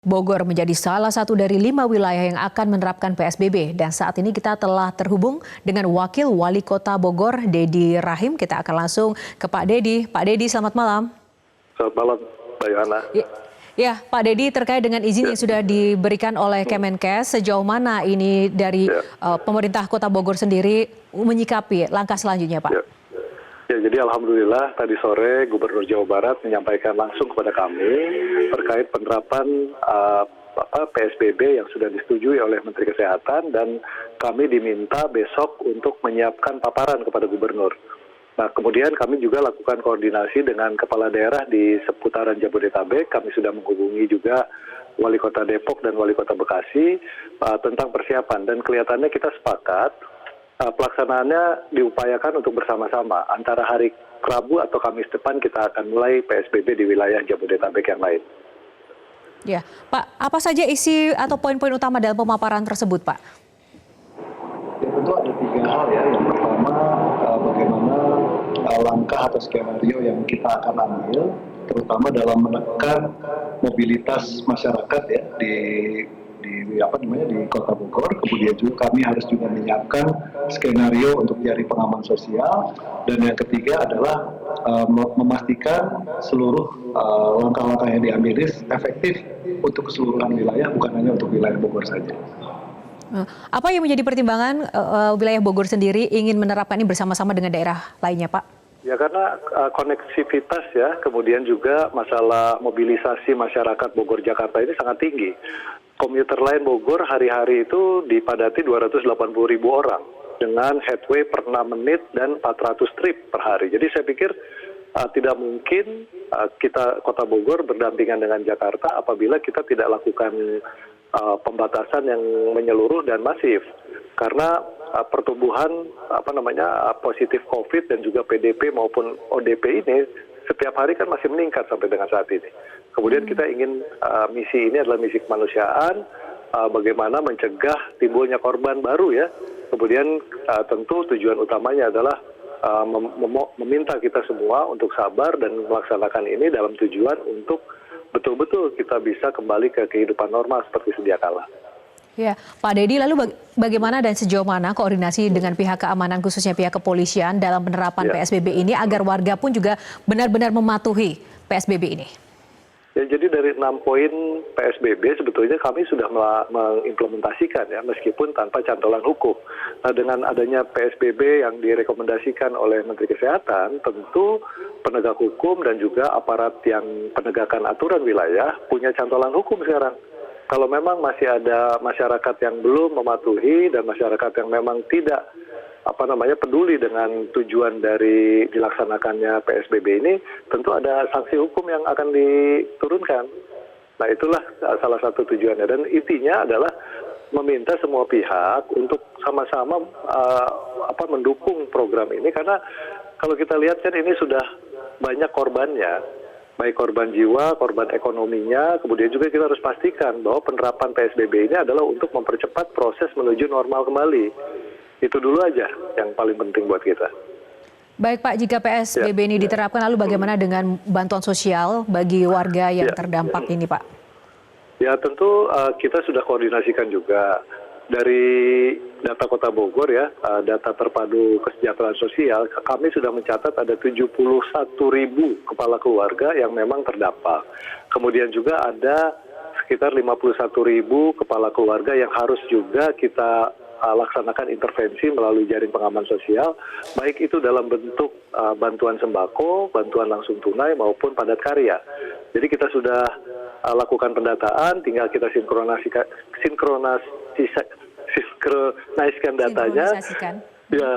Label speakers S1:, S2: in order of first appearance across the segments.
S1: Bogor menjadi salah satu dari 5 wilayah yang akan menerapkan PSBB. Dan saat ini kita telah terhubung dengan Wakil Wali Kota Bogor, Dedi Rahim. Kita akan langsung ke Pak Dedi. Pak Dedi, selamat malam.
S2: Selamat malam, Mbak Yohana.
S1: Ya, Pak Dedi, terkait dengan izin yang sudah diberikan oleh Kemenkes, sejauh mana ini dari pemerintah Kota Bogor sendiri menyikapi langkah selanjutnya, Pak?
S2: Ya, jadi alhamdulillah tadi sore Gubernur Jawa Barat menyampaikan langsung kepada kami terkait penerapan PSBB yang sudah disetujui oleh Menteri Kesehatan, dan kami diminta besok untuk menyiapkan paparan kepada Gubernur. Nah, kemudian kami juga lakukan koordinasi dengan kepala daerah di seputaran Jabodetabek. Kami sudah menghubungi juga Wali Kota Depok dan Wali Kota Bekasi tentang persiapan, dan kelihatannya kita sepakat pelaksanaannya diupayakan untuk bersama-sama. Antara hari Rabu atau Kamis depan kita akan mulai PSBB di wilayah Jabodetabek yang lain.
S1: Ya, Pak, apa saja isi atau poin-poin utama dalam pemaparan tersebut, Pak?
S3: Ya, tentu ada 3 hal ya. Yang pertama, bagaimana langkah atau skenario yang kita akan ambil, terutama dalam menekan mobilitas masyarakat ya di Kota Bogor. Kemudian juga kami harus juga menyiapkan skenario untuk jaring pengaman sosial, dan yang ketiga adalah memastikan seluruh langkah-langkah yang diambil efektif untuk keseluruhan wilayah, bukan hanya untuk wilayah Bogor saja.
S1: Apa yang menjadi pertimbangan wilayah Bogor sendiri ingin menerapkan ini bersama-sama dengan daerah lainnya, Pak?
S2: Ya, karena koneksivitas ya, kemudian juga masalah mobilisasi masyarakat Bogor Jakarta ini sangat tinggi. Komuter lain Bogor hari-hari itu dipadati 280.000 orang dengan headway per 6 menit dan 400 trip per hari. Jadi saya pikir tidak mungkin kita Kota Bogor berdampingan dengan Jakarta apabila kita tidak lakukan pembatasan yang menyeluruh dan masif. Karena pertumbuhan positif COVID dan juga PDP maupun ODP ini setiap hari kan masih meningkat sampai dengan saat ini. Kemudian kita ingin misi ini adalah misi kemanusiaan, bagaimana mencegah timbulnya korban baru ya. Kemudian tentu tujuan utamanya adalah meminta kita semua untuk sabar dan melaksanakan ini dalam tujuan untuk betul-betul kita bisa kembali ke kehidupan normal seperti sedia kala.
S1: Ya, Pak Dedi, lalu bagaimana dan sejauh mana koordinasi dengan pihak keamanan khususnya pihak kepolisian dalam penerapan PSBB ini agar warga pun juga benar-benar mematuhi PSBB ini?
S2: Ya, jadi dari 6 poin PSBB sebetulnya kami sudah mengimplementasikan ya, meskipun tanpa cantolan hukum. Nah, dengan adanya PSBB yang direkomendasikan oleh Menteri Kesehatan, tentu penegak hukum dan juga aparat yang penegakan aturan wilayah punya cantolan hukum sekarang. Kalau memang masih ada masyarakat yang belum mematuhi dan masyarakat yang memang tidak peduli dengan tujuan dari dilaksanakannya PSBB ini, tentu ada sanksi hukum yang akan diturunkan. Nah, itulah salah satu tujuannya, dan intinya adalah meminta semua pihak untuk sama-sama mendukung program ini, karena kalau kita lihat kan ini sudah banyak korbannya. Baik korban jiwa, korban ekonominya, kemudian juga kita harus pastikan bahwa penerapan PSBB ini adalah untuk mempercepat proses menuju normal kembali. Itu dulu aja yang paling penting buat kita.
S1: Baik Pak, jika PSBB ini diterapkan, lalu bagaimana dengan bantuan sosial bagi warga yang terdampak ini, Pak?
S2: Ya, tentu kita sudah koordinasikan juga. Dari data Kota Bogor ya, data terpadu kesejahteraan sosial, kami sudah mencatat ada 71.000 kepala keluarga yang memang terdampak. Kemudian juga ada sekitar 51.000 kepala keluarga yang harus juga kita laksanakan intervensi melalui jaring pengaman sosial, baik itu dalam bentuk bantuan sembako, bantuan langsung tunai maupun padat karya. Jadi kita sudah lakukan pendataan, tinggal kita sinkronisasikan datanya. Ya,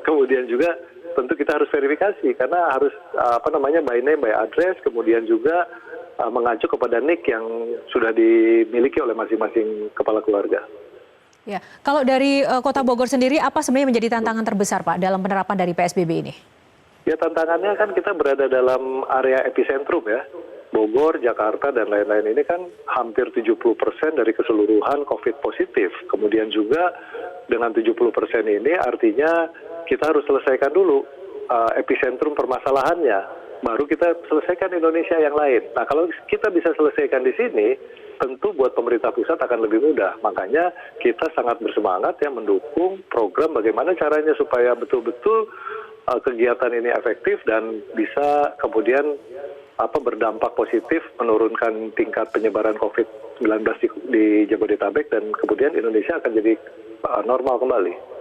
S2: kemudian juga tentu kita harus verifikasi karena harus by name by address, kemudian juga mengacu kepada NIK yang sudah dimiliki oleh masing-masing kepala keluarga.
S1: Ya, kalau dari Kota Bogor sendiri, apa sebenarnya menjadi tantangan terbesar, Pak, dalam penerapan dari PSBB ini?
S2: Ya, tantangannya kan kita berada dalam area epicentrum ya. Bogor, Jakarta, dan lain-lain ini kan hampir 70% dari keseluruhan COVID positif. Kemudian juga dengan 70% ini artinya kita harus selesaikan dulu epicentrum permasalahannya. Baru kita selesaikan Indonesia yang lain. Nah, kalau kita bisa selesaikan di sini, tentu buat pemerintah pusat akan lebih mudah. Makanya kita sangat bersemangat ya mendukung program bagaimana caranya supaya betul-betul kegiatan ini efektif dan bisa kemudian berdampak positif menurunkan tingkat penyebaran COVID-19 di Jabodetabek dan kemudian Indonesia akan jadi normal kembali.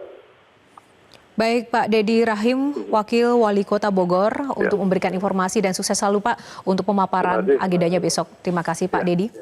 S1: Baik Pak Dedi Rahim, Wakil Wali Kota Bogor, untuk memberikan informasi dan sukses selalu Pak untuk pemaparan agendanya besok. Terima kasih Pak Dedi.